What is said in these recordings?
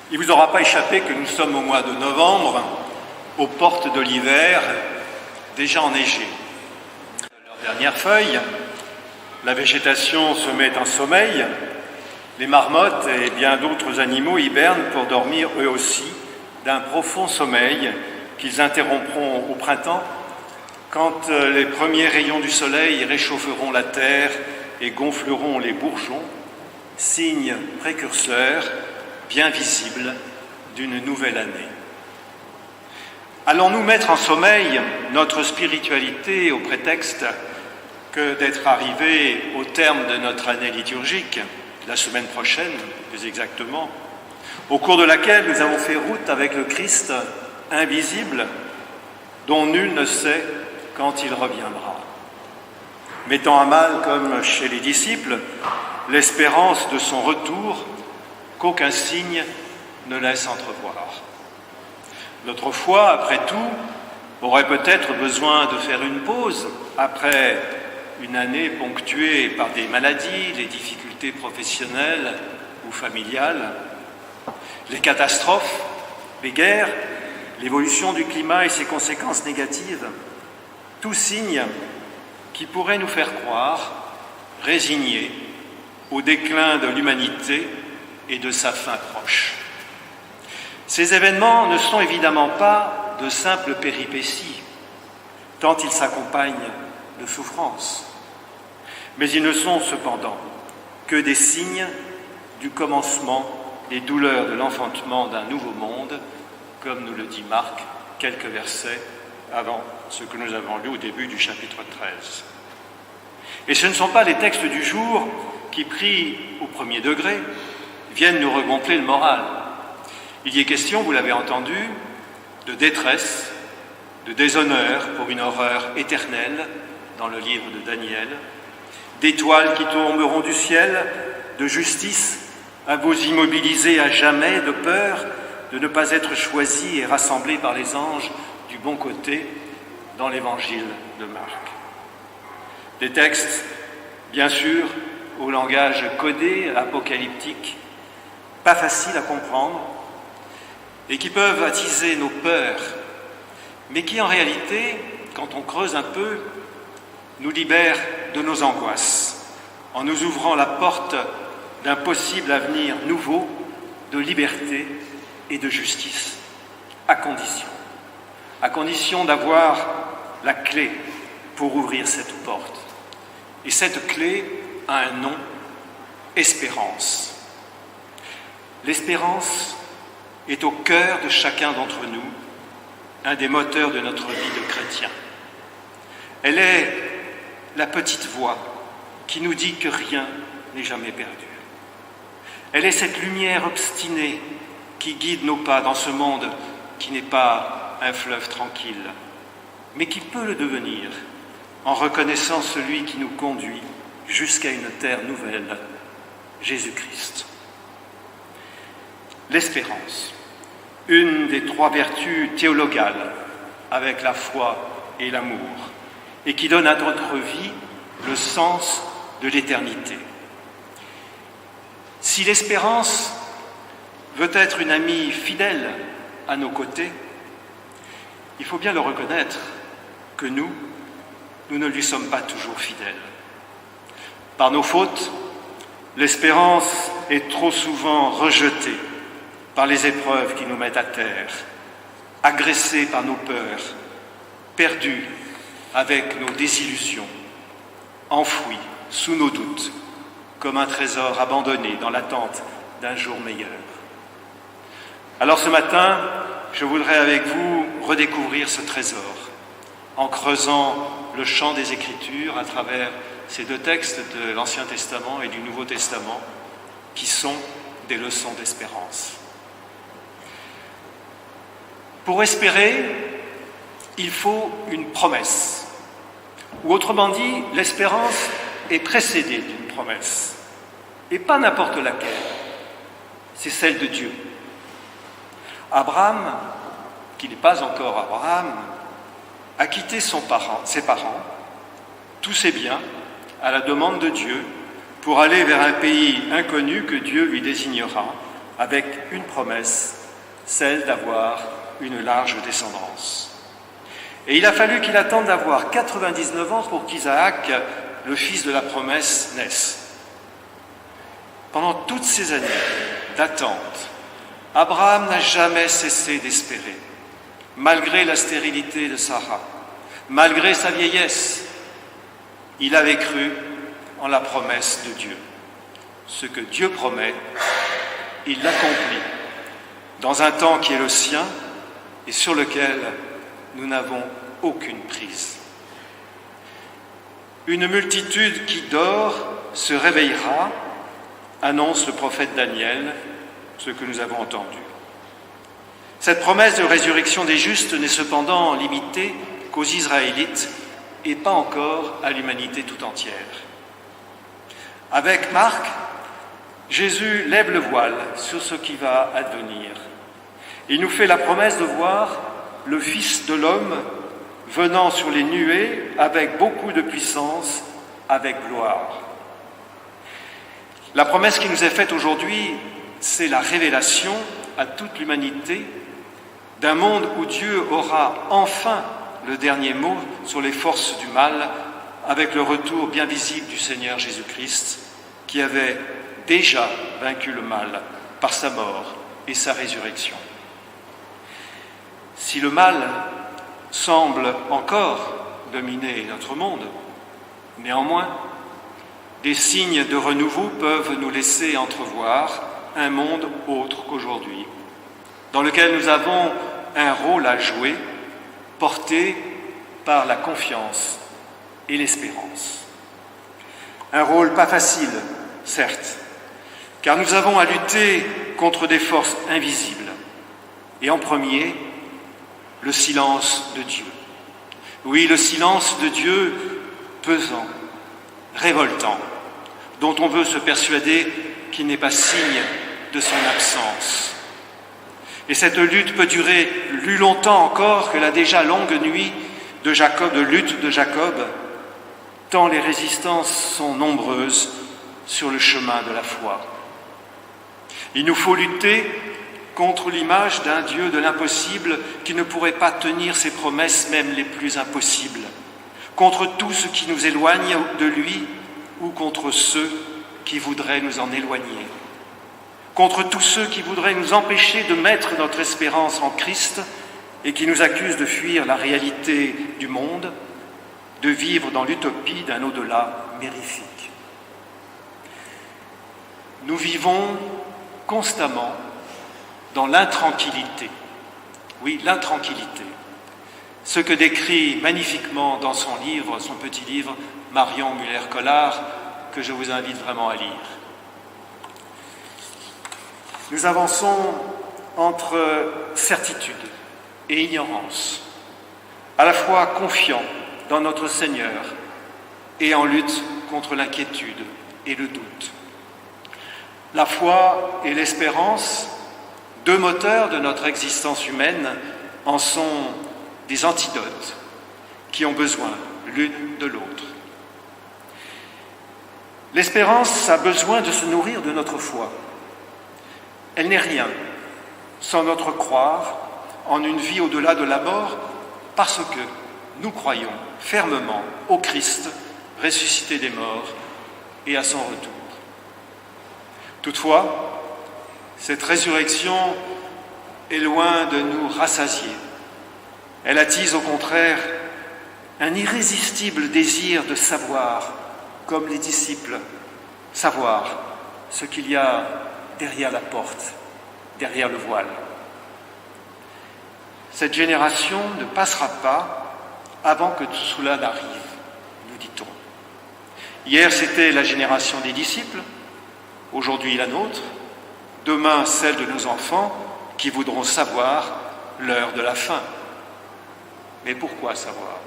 Il ne vous aura pas échappé que nous sommes au mois de novembre, aux portes de l'hiver, déjà enneigé. Leurs dernières feuilles, la végétation se met en sommeil, les marmottes et bien d'autres animaux hibernent pour dormir eux aussi d'un profond sommeil qu'ils interrompront au printemps quand les premiers rayons du soleil réchaufferont la terre et gonfleront les bourgeons, signe précurseur bien visible d'une nouvelle année. Allons-nous mettre en sommeil notre spiritualité au prétexte que d'être arrivés au terme de notre année liturgique, la semaine prochaine plus exactement, au cours de laquelle nous avons fait route avec le Christ invisible dont nul ne sait quand il reviendra, mettant à mal, comme chez les disciples, l'espérance de son retour qu'aucun signe ne laisse entrevoir. Notre foi, après tout, aurait peut-être besoin de faire une pause après une année ponctuée par des maladies, les difficultés professionnelles ou familiales, les catastrophes, les guerres, l'évolution du climat et ses conséquences négatives, tout signe qui pourrait nous faire croire, résignés, au déclin de l'humanité et de sa fin proche. Ces événements ne sont évidemment pas de simples péripéties, tant ils s'accompagnent de souffrances, mais ils ne sont cependant que des signes du commencement des douleurs de l'enfantement d'un nouveau monde, comme nous le dit Marc quelques versets avant ce que nous avons lu au début du chapitre 13. Et ce ne sont pas les textes du jour qui, pris au premier degré, viennent nous regonfler le moral. Il y est question, vous l'avez entendu, de détresse, de déshonneur pour une horreur éternelle dans le livre de Daniel, d'étoiles qui tomberont du ciel, de justice à vous immobiliser à jamais, de peur de ne pas être choisis et rassemblés par les anges du bon côté dans l'évangile de Marc. Des textes, bien sûr, au langage codé, apocalyptique, pas faciles à comprendre, et qui peuvent attiser nos peurs, mais qui en réalité, quand on creuse un peu, nous libèrent de nos angoisses, en nous ouvrant la porte d'un possible avenir nouveau de liberté et de justice, à condition d'avoir la clé pour ouvrir cette porte. Et cette clé a un nom, espérance. L'espérance est au cœur de chacun d'entre nous, un des moteurs de notre vie de chrétien. Elle est la petite voix qui nous dit que rien n'est jamais perdu. Elle est cette lumière obstinée qui guide nos pas dans ce monde qui n'est pas un fleuve tranquille, mais qui peut le devenir en reconnaissant celui qui nous conduit jusqu'à une terre nouvelle, Jésus-Christ. L'espérance, une des trois vertus théologales avec la foi et l'amour, et qui donne à notre vie le sens de l'éternité. Si l'espérance veut être une amie fidèle à nos côtés, il faut bien le reconnaître que nous ne lui sommes pas toujours fidèles. Par nos fautes, l'espérance est trop souvent rejetée par les épreuves qui nous mettent à terre, agressée par nos peurs, perdue avec nos désillusions, enfouie sous nos doutes, comme un trésor abandonné dans l'attente d'un jour meilleur. Alors ce matin, je voudrais avec vous redécouvrir ce trésor en creusant le champ des Écritures à travers ces deux textes de l'Ancien Testament et du Nouveau Testament qui sont des leçons d'espérance. Pour espérer, il faut une promesse, ou autrement dit, l'espérance est précédée d'une promesse, et pas n'importe laquelle, c'est celle de Dieu. Abraham, qui n'est pas encore Abraham, a quitté ses parents, tous ses biens, à la demande de Dieu, pour aller vers un pays inconnu que Dieu lui désignera, avec une promesse, celle d'avoir une large descendance. Et il a fallu qu'il attende d'avoir 99 ans pour qu'Isaac, le fils de la promesse, naisse. Pendant toutes ces années d'attente, Abraham n'a jamais cessé d'espérer, malgré la stérilité de Sarah, malgré sa vieillesse. Il avait cru en la promesse de Dieu. Ce que Dieu promet, il l'accomplit dans un temps qui est le sien et sur lequel nous n'avons aucune prise. Une multitude qui dort se réveillera, annonce le prophète Daniel, ce que nous avons entendu. Cette promesse de résurrection des justes n'est cependant limitée qu'aux Israélites et pas encore à l'humanité tout entière. Avec Marc, Jésus lève le voile sur ce qui va advenir. Il nous fait la promesse de voir le Fils de l'homme venant sur les nuées avec beaucoup de puissance, avec gloire. La promesse qui nous est faite aujourd'hui, c'est la révélation à toute l'humanité d'un monde où Dieu aura enfin le dernier mot sur les forces du mal, avec le retour bien visible du Seigneur Jésus-Christ, qui avait déjà vaincu le mal par sa mort et sa résurrection. Si le mal semble encore dominer notre monde, néanmoins, des signes de renouveau peuvent nous laisser entrevoir un monde autre qu'aujourd'hui, dans lequel nous avons un rôle à jouer, porté par la confiance et l'espérance. Un rôle pas facile, certes, car nous avons à lutter contre des forces invisibles, et en premier, le silence de Dieu. Oui, le silence de Dieu pesant, révoltant, dont on veut se persuader qu'il n'est pas signe de son absence. Et cette lutte peut durer plus longtemps encore que la déjà longue nuit de lutte de Jacob, tant les résistances sont nombreuses sur le chemin de la foi. Il nous faut lutter contre l'image d'un Dieu de l'impossible qui ne pourrait pas tenir ses promesses, même les plus impossibles, contre tout ce qui nous éloigne de lui ou contre ceux qui voudraient nous en éloigner, contre tous ceux qui voudraient nous empêcher de mettre notre espérance en Christ et qui nous accusent de fuir la réalité du monde, de vivre dans l'utopie d'un au-delà mirifique. Nous vivons constamment dans l'intranquillité. Oui, l'intranquillité. Ce que décrit magnifiquement dans son livre, son petit livre, Marion Muller-Collard, que je vous invite vraiment à lire. Nous avançons entre certitude et ignorance, à la fois confiants dans notre Seigneur et en lutte contre l'inquiétude et le doute. La foi et l'espérance, deux moteurs de notre existence humaine, en sont des antidotes qui ont besoin l'une de l'autre. L'espérance a besoin de se nourrir de notre foi. Elle n'est rien sans notre croire en une vie au-delà de la mort, parce que nous croyons fermement au Christ ressuscité des morts et à son retour. Toutefois, cette résurrection est loin de nous rassasier. Elle attise au contraire un irrésistible désir de savoir, comme les disciples, savoir ce qu'il y a derrière la porte, derrière le voile. Cette génération ne passera pas avant que tout cela n'arrive, nous dit-on. Hier, c'était la génération des disciples, aujourd'hui la nôtre, demain celle de nos enfants qui voudront savoir l'heure de la fin. Mais pourquoi savoir ?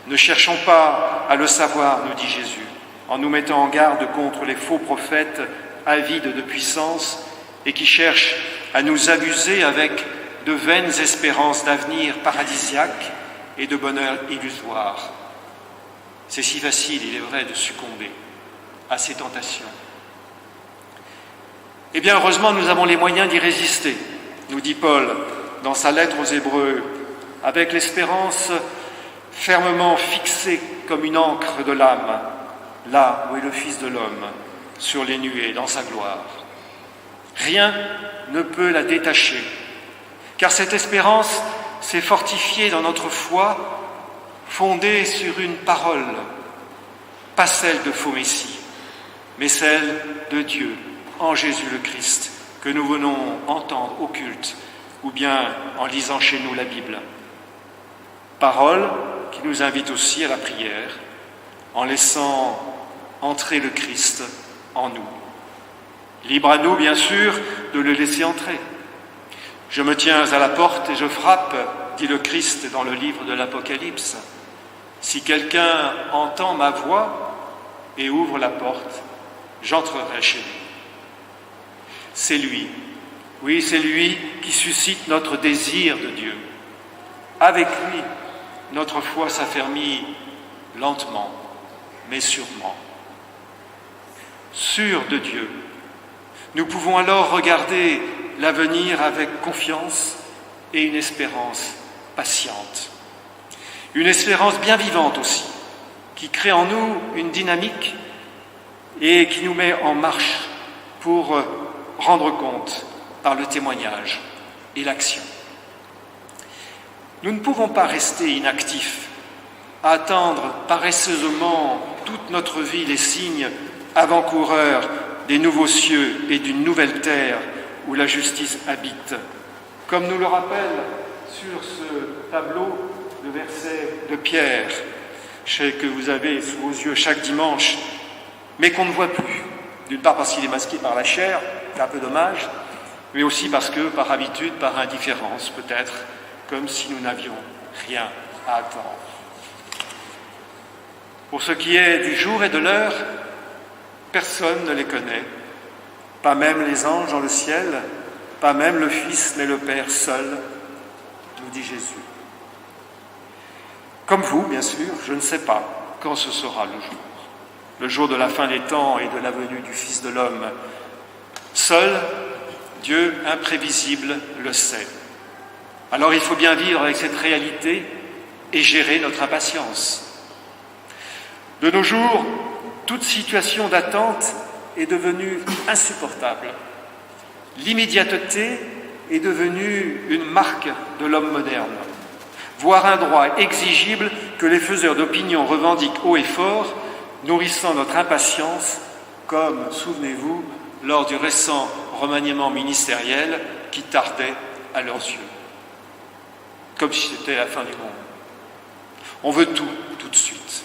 Ne cherchons pas à le savoir, nous dit Jésus, en nous mettant en garde contre les faux prophètes avides de puissance et qui cherchent à nous abuser avec de vaines espérances d'avenir paradisiaque et de bonheur illusoire. C'est si facile, il est vrai, de succomber à ces tentations. Eh bien, heureusement, nous avons les moyens d'y résister, nous dit Paul dans sa lettre aux Hébreux, avec l'espérance fermement fixée comme une ancre de l'âme, là où est le Fils de l'homme, sur les nuées, dans sa gloire. Rien ne peut la détacher, car cette espérance s'est fortifiée dans notre foi, fondée sur une parole, pas celle de faux messie, mais celle de Dieu, en Jésus le Christ, que nous venons entendre au culte, ou bien en lisant chez nous la Bible. Parole qui nous invite aussi à la prière, en laissant entrer le Christ en nous. Libre à nous, bien sûr, de le laisser entrer. Je me tiens à la porte et je frappe, dit le Christ dans le livre de l'Apocalypse. Si quelqu'un entend ma voix et ouvre la porte, j'entrerai chez lui. C'est lui, oui, c'est lui qui suscite notre désir de Dieu. Avec lui, notre foi s'affermit lentement, mais sûrement. Sûrs de Dieu, nous pouvons alors regarder l'avenir avec confiance et une espérance patiente. Une espérance bien vivante aussi, qui crée en nous une dynamique et qui nous met en marche pour rendre compte par le témoignage et l'action. Nous ne pouvons pas rester inactifs, à attendre paresseusement toute notre vie les signes avant-coureurs des nouveaux cieux et d'une nouvelle terre où la justice habite. Comme nous le rappelle sur ce tableau le verset de Pierre, que vous avez sous vos yeux chaque dimanche, mais qu'on ne voit plus. D'une part parce qu'il est masqué par la chair, c'est un peu dommage, mais aussi parce que, par habitude, par indifférence peut-être, comme si nous n'avions rien à attendre. Pour ce qui est du jour et de l'heure, personne ne les connaît, pas même les anges dans le ciel, pas même le Fils, mais le Père seul, nous dit Jésus. Comme vous, bien sûr, je ne sais pas quand ce sera le jour de la fin des temps et de la venue du Fils de l'homme. Seul, Dieu imprévisible le sait. Alors il faut bien vivre avec cette réalité et gérer notre impatience. De nos jours, toute situation d'attente est devenue insupportable. L'immédiateté est devenue une marque de l'homme moderne, voire un droit exigible que les faiseurs d'opinion revendiquent haut et fort, nourrissant notre impatience, comme, souvenez-vous, lors du récent remaniement ministériel qui tardait à leurs yeux. Comme si c'était la fin du monde. On veut tout de suite.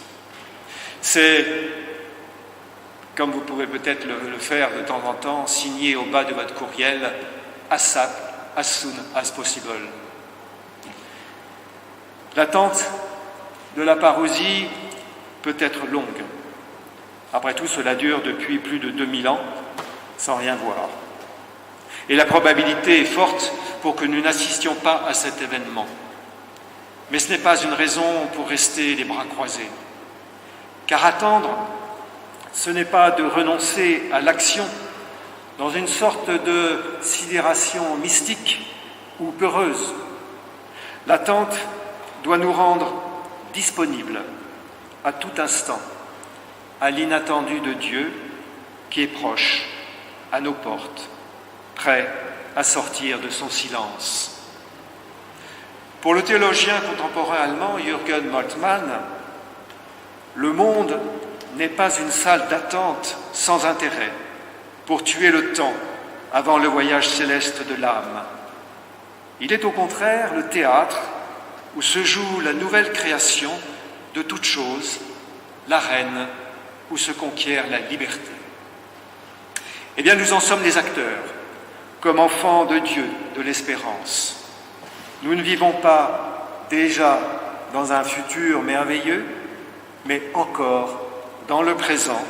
C'est, comme vous pouvez peut-être le faire de temps en temps, signé au bas de votre courriel « ASAP, as soon as possible ». L'attente de la parousie peut être longue. Après tout, cela dure depuis plus de 2000 ans, sans rien voir. Et la probabilité est forte pour que nous n'assistions pas à cet événement. Mais ce n'est pas une raison pour rester les bras croisés. Car attendre, ce n'est pas de renoncer à l'action dans une sorte de sidération mystique ou peureuse. L'attente doit nous rendre disponibles à tout instant à l'inattendu de Dieu qui est proche, à nos portes, prêt à sortir de son silence. Pour le théologien contemporain allemand Jürgen Moltmann, le monde n'est pas une salle d'attente sans intérêt pour tuer le temps avant le voyage céleste de l'âme. Il est au contraire le théâtre où se joue la nouvelle création de toute chose, l'arène où se conquiert la liberté. Eh bien, nous en sommes les acteurs, comme enfants de Dieu, de l'espérance. Nous ne vivons pas déjà dans un futur merveilleux, mais encore dans le présent,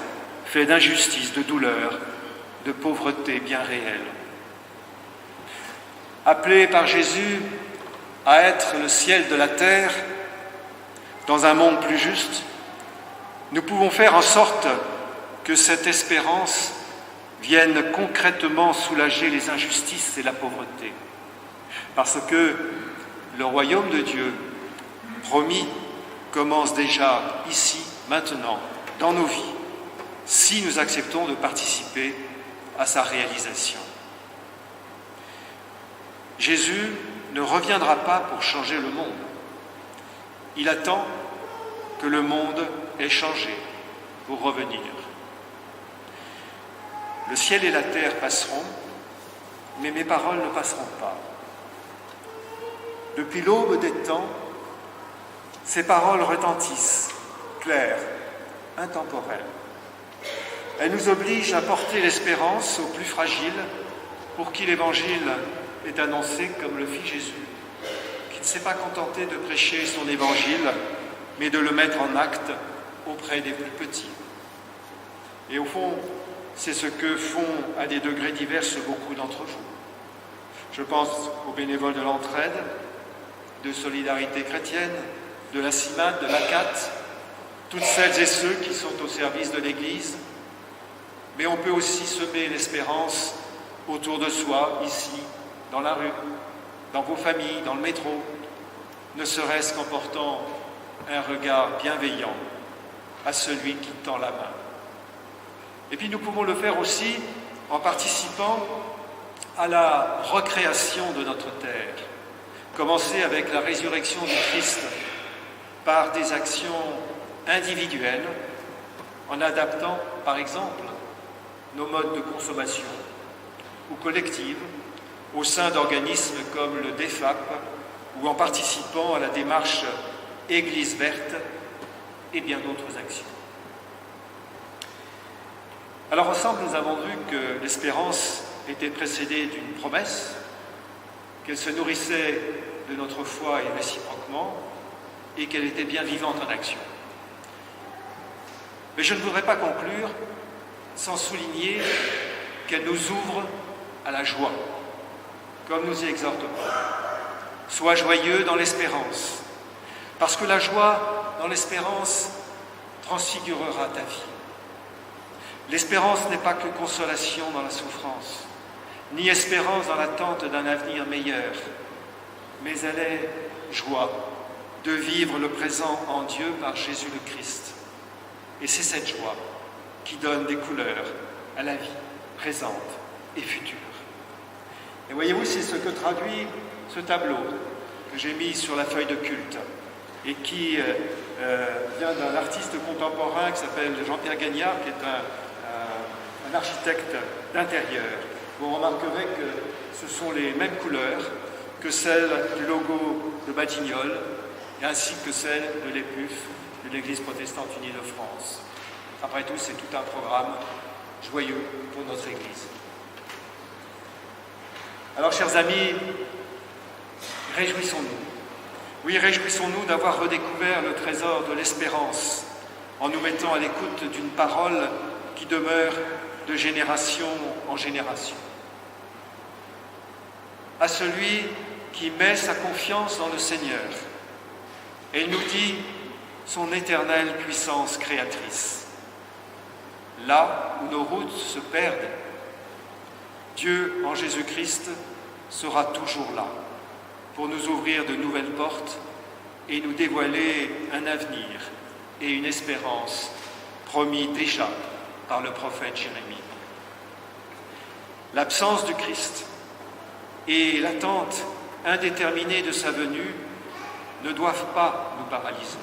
fait d'injustice, de douleur, de pauvreté bien réelle. Appelés par Jésus à être le ciel de la terre, dans un monde plus juste, nous pouvons faire en sorte que cette espérance vienne concrètement soulager les injustices et la pauvreté. Parce que le royaume de Dieu, promis, commence déjà ici, maintenant, dans nos vies, si nous acceptons de participer à sa réalisation. Jésus ne reviendra pas pour changer le monde. Il attend que le monde ait changé pour revenir. Le ciel et la terre passeront, mais mes paroles ne passeront pas. Depuis l'aube des temps, ces paroles retentissent, claires, intemporelles. Elles nous obligent à porter l'espérance aux plus fragiles pour qui l'Évangile est annoncé comme le fit Jésus, qui ne s'est pas contenté de prêcher son Évangile, mais de le mettre en acte auprès des plus petits. Et au fond, c'est ce que font à des degrés divers beaucoup d'entre vous. Je pense aux bénévoles de l'entraide, de Solidarité chrétienne, de la CIMAD, de l'ACAT, toutes celles et ceux qui sont au service de l'Église. Mais on peut aussi semer l'espérance autour de soi, ici, dans la rue, dans vos familles, dans le métro, ne serait-ce qu'en portant un regard bienveillant à celui qui tend la main. Et puis nous pouvons le faire aussi en participant à la recréation de notre terre. Commencer avec la résurrection du Christ par des actions individuelles, en adaptant, par exemple, nos modes de consommation ou collectives au sein d'organismes comme le DEFAP ou en participant à la démarche Église verte et bien d'autres actions. Alors ensemble, nous avons vu que l'espérance était précédée d'une promesse, qu'elle se nourrissait de notre foi et réciproquement, et qu'elle était bien vivante en action. Mais je ne voudrais pas conclure sans souligner qu'elle nous ouvre à la joie, comme nous y exhorte Paul. Sois joyeux dans l'espérance, parce que la joie dans l'espérance transfigurera ta vie. L'espérance n'est pas que consolation dans la souffrance, ni espérance dans l'attente d'un avenir meilleur, mais elle est joie de vivre le présent en Dieu par Jésus le Christ. Et c'est cette joie qui donne des couleurs à la vie présente et future. Et voyez-vous, c'est ce que traduit ce tableau que j'ai mis sur la feuille de culte et qui vient d'un artiste contemporain qui s'appelle Jean-Pierre Gagnard, qui est un architecte d'intérieur. Vous remarquerez que ce sont les mêmes couleurs que celles du logo de Batignolles, et ainsi que celles de l'EPUF, de l'Église protestante unie de France. Après tout, c'est tout un programme joyeux pour notre Église. Alors, chers amis, réjouissons-nous. Oui, réjouissons-nous d'avoir redécouvert le trésor de l'espérance en nous mettant à l'écoute d'une parole qui demeure de génération en génération. À celui qui met sa confiance dans le Seigneur. Et il nous dit son éternelle puissance créatrice. Là où nos routes se perdent, Dieu en Jésus-Christ sera toujours là pour nous ouvrir de nouvelles portes et nous dévoiler un avenir et une espérance promis déjà par le prophète Jérémie. L'absence du Christ et l'attente indéterminée de sa venue ne doivent pas nous paralyser,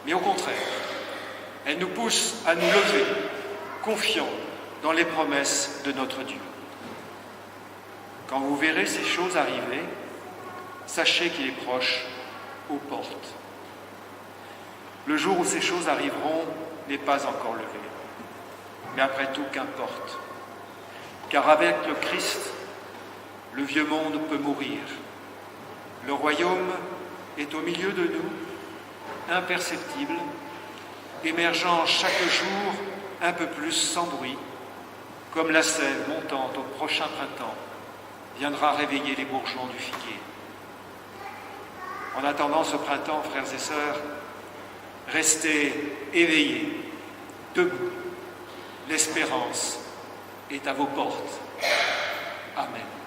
mais au contraire, elles nous poussent à nous lever, confiants dans les promesses de notre Dieu. Quand vous verrez ces choses arriver, sachez qu'il est proche aux portes. Le jour où ces choses arriveront n'est pas encore levé, mais après tout, qu'importe. Car avec le Christ, le vieux monde peut mourir. Le royaume est au milieu de nous, imperceptible, émergeant chaque jour un peu plus sans bruit, comme la sève montante au prochain printemps viendra réveiller les bourgeons du figuier. En attendant ce printemps, frères et sœurs, restez éveillés, debout. L'espérance est à vos portes. Amen.